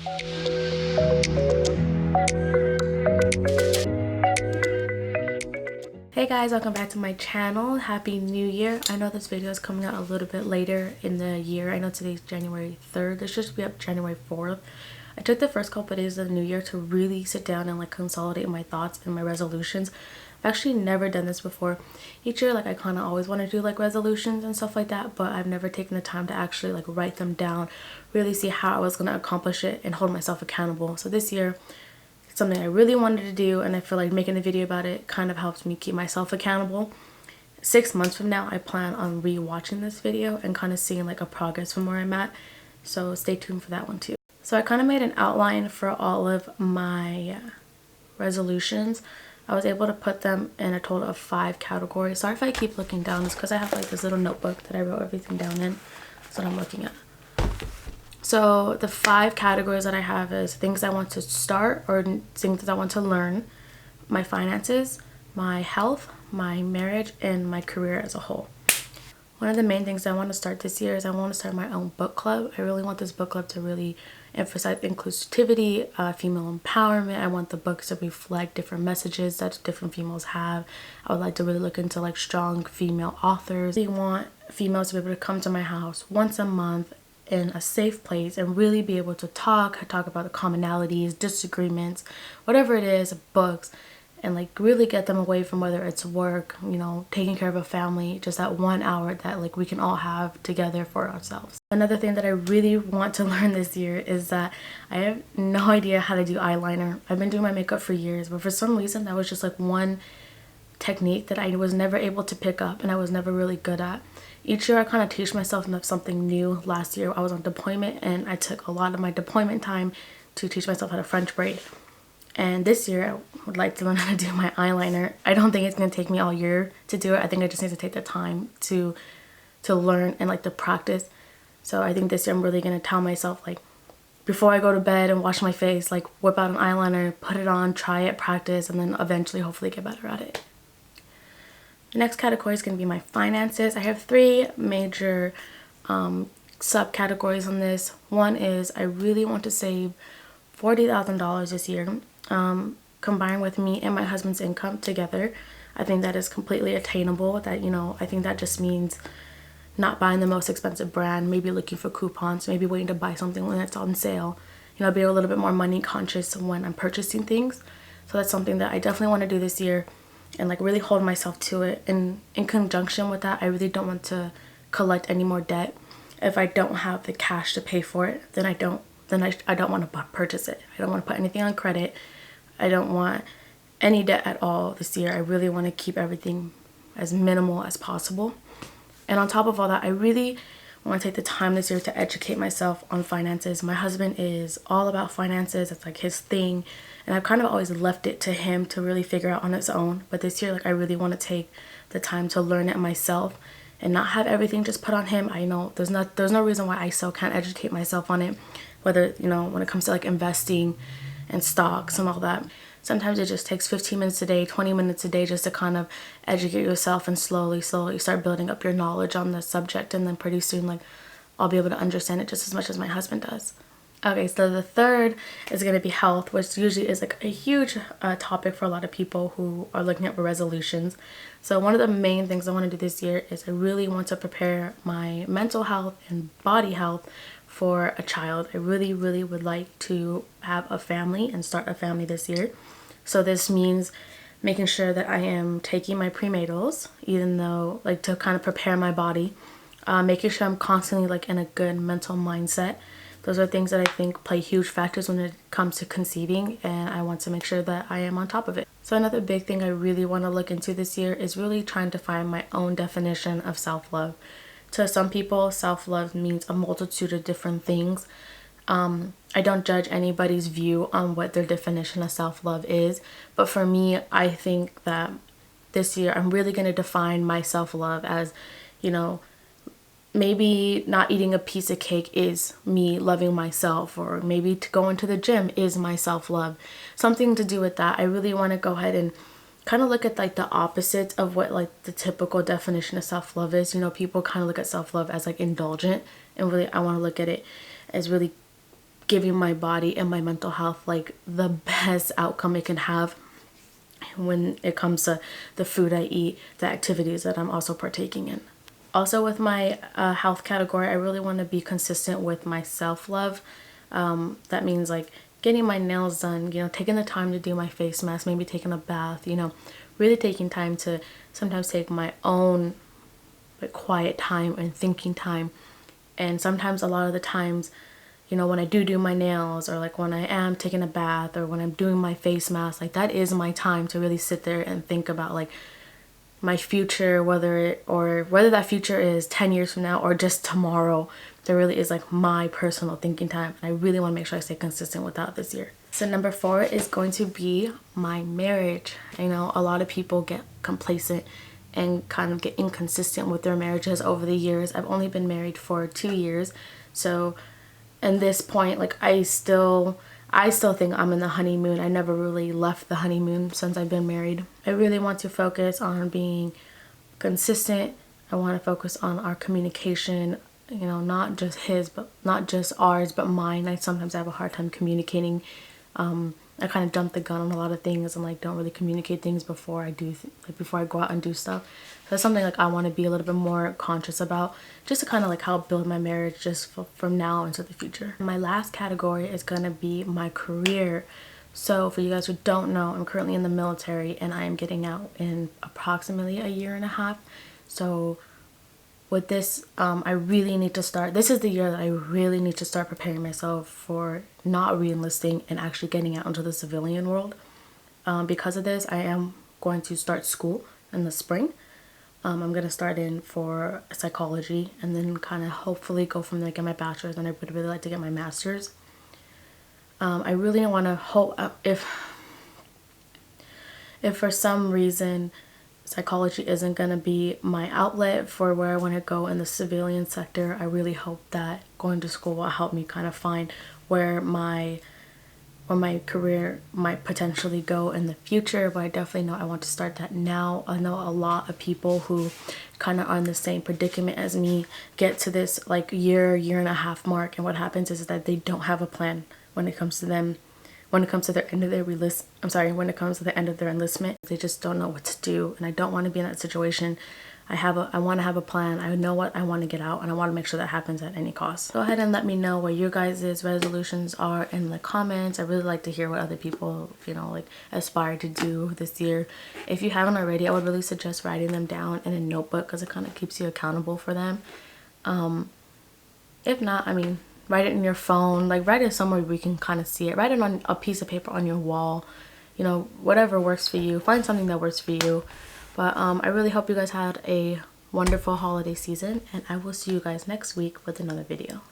Hey guys, welcome back to my channel. Happy New Year. I know this video is coming out a little bit later in the year. I know today's January 3rd. This should be up January 4th. I took the first couple of days of the new year to really sit down and like consolidate my thoughts and my resolutions. I've actually never done this before. Each year, like, I kind of always want to do like resolutions and stuff like that, but I've never taken the time to actually like write them down, really see how I was going to accomplish it and hold myself accountable. So this year, something I really wanted to do, and I feel like making a video about it kind of helps me keep myself accountable. 6 months from now, I plan on re-watching this video and kind of seeing like a progress from where I'm at, so stay tuned for that one too. So I kind of made an outline for all of my resolutions. I was able to put them in a total of 5 categories. Sorry if I keep looking down, it's because I have like this little notebook that I wrote everything down in. That's what I'm looking at. So the 5 categories that I have is things I want to start or things that I want to learn, my finances, my health, my marriage, and my career as a whole. One of the main things I want to start this year is I want to start my own book club. I really want this book club to really emphasize inclusivity, female empowerment. I want the books to reflect different messages that different females have. I would like to really look into like strong female authors. I want females to be able to come to my house once a month in a safe place and really be able to talk about the commonalities, disagreements, whatever it is, books, and like really get them away from whether it's work, you know, taking care of a family, just that 1 hour that like we can all have together for ourselves. Another thing that I really want to learn this year is that I have no idea how to do eyeliner. I've been doing my makeup for years, but for some reason that was just like one technique that I was never able to pick up and I was never really good at. Each year I kind of teach myself something new. Last year I was on deployment and I took a lot of my deployment time to teach myself how to French braid. And this year I would like to learn how to do my eyeliner. I don't think it's going to take me all year to do it. I think I just need to take the time to learn and like to practice. So I think this year I'm really going to tell myself, like, before I go to bed and wash my face, like whip out an eyeliner, put it on, try it, practice, and then eventually hopefully get better at it. The next category is going to be my finances. I have 3 major subcategories on this. One is I really want to save $40,000 this year, combined with me and my husband's income together. I think that is completely attainable. That, you know, I think that just means not buying the most expensive brand, maybe looking for coupons, maybe waiting to buy something when it's on sale. You know, be a little bit more money conscious when I'm purchasing things. So that's something that I definitely want to do this year and like really hold myself to it. And in conjunction with that, I really don't want to collect any more debt. If I don't have the cash to pay for it, then I don't want to purchase it. I don't want to put anything on credit. I don't want any debt at all this year. I really want to keep everything as minimal as possible. And on top of all that, I really want to take the time this year to educate myself on finances. My husband is all about finances. It's like his thing. And I've kind of always left it to him to really figure out on his own. But this year, like, I really want to take the time to learn it myself and not have everything just put on him. I know there's no reason why I still can't educate myself on it. Whether, you know, when it comes to like investing and stocks and all that. Sometimes it just takes 15 minutes a day, 20 minutes a day just to kind of educate yourself and slowly start building up your knowledge on the subject. And then pretty soon, like, I'll be able to understand it just as much as my husband does. Okay, so the third is going to be health, which usually is like a huge topic for a lot of people who are looking at resolutions. So one of the main things I want to do this year is I really want to prepare my mental health and body health for a child. I really would like to have a family and start a family this year. So this means making sure that I am taking my prenatals, even though, like, to kind of prepare my body, making sure I'm constantly like in a good mental mindset. Those are things that I think play huge factors when it comes to conceiving, and I want to make sure that I am on top of it. So another big thing I really want to look into this year is really trying to find my own definition of self-love. To some people, self-love means a multitude of different things. I don't judge anybody's view on what their definition of self-love is, but for me, I think that this year I'm really going to define my self-love as, you know, maybe not eating a piece of cake is me loving myself, or maybe to go into the gym is my self-love. Something to do with that. I really want to go ahead and kind of look at like the opposite of what like the typical definition of self-love is. You know, people kind of look at self-love as like indulgent, and really I want to look at it as really giving my body and my mental health like the best outcome it can have when it comes to the food I eat, the activities that I'm also partaking in. Also with my health category, I really want to be consistent with my self-love. That means like getting my nails done, you know, taking the time to do my face mask, maybe taking a bath, you know, really taking time to sometimes take my own like quiet time and thinking time. And sometimes, a lot of the times, you know, when I do my nails, or like when I am taking a bath, or when I'm doing my face mask, like that is my time to really sit there and think about like my future, whether that future is 10 years from now or just tomorrow. There really is like my personal thinking time, and I really want to make sure I stay consistent with that this year. So number 4 is going to be my marriage. I know a lot of people get complacent and kind of get inconsistent with their marriages over the years. I've only been married for 2 years, so at this point, like I still think I'm in the honeymoon. I never really left the honeymoon since I've been married. I really want to focus on being consistent. I want to focus on our communication, you know, not just ours, but mine. I sometimes have a hard time communicating. I kind of jump the gun on a lot of things and like don't really communicate things before I do, before I go out and do stuff. So that's something like I want to be a little bit more conscious about, just to kind of like help build my marriage just from now into the future. My last category is going to be my career. So for you guys who don't know, I'm currently in the military and I am getting out in approximately a year and a half. So with this, I really need to start, this is the year that I really need to start preparing myself for not re-enlisting and actually getting out into the civilian world. Because of this, I am going to start school in the spring. I'm going to start in for psychology and then kind of hopefully go from there, get my bachelor's, and I would really like to get my master's. I really want to hope, if for some reason psychology isn't going to be my outlet for where I want to go in the civilian sector, I really hope that going to school will help me kind of find where my career might potentially go in the future. But I definitely know I want to start that now. I know a lot of people who kind of are in the same predicament as me get to this like year and a half mark, and what happens is that they don't have a plan when it comes to them. When it comes to the end of their enlistment, they just don't know what to do, and I don't want to be in that situation. I want to have a plan. I know what I want to get out, and I want to make sure that happens at any cost. Go ahead and let me know what your guys' resolutions are in the comments. I really like to hear what other people, you know, like aspire to do this year. If you haven't already, I would really suggest writing them down in a notebook, because it kind of keeps you accountable for them. If not, I mean, write it in your phone, like write it somewhere where you can kind of see it. Write it on a piece of paper on your wall, you know, whatever works for you. Find something that works for you. But I really hope you guys had a wonderful holiday season, and I will see you guys next week with another video.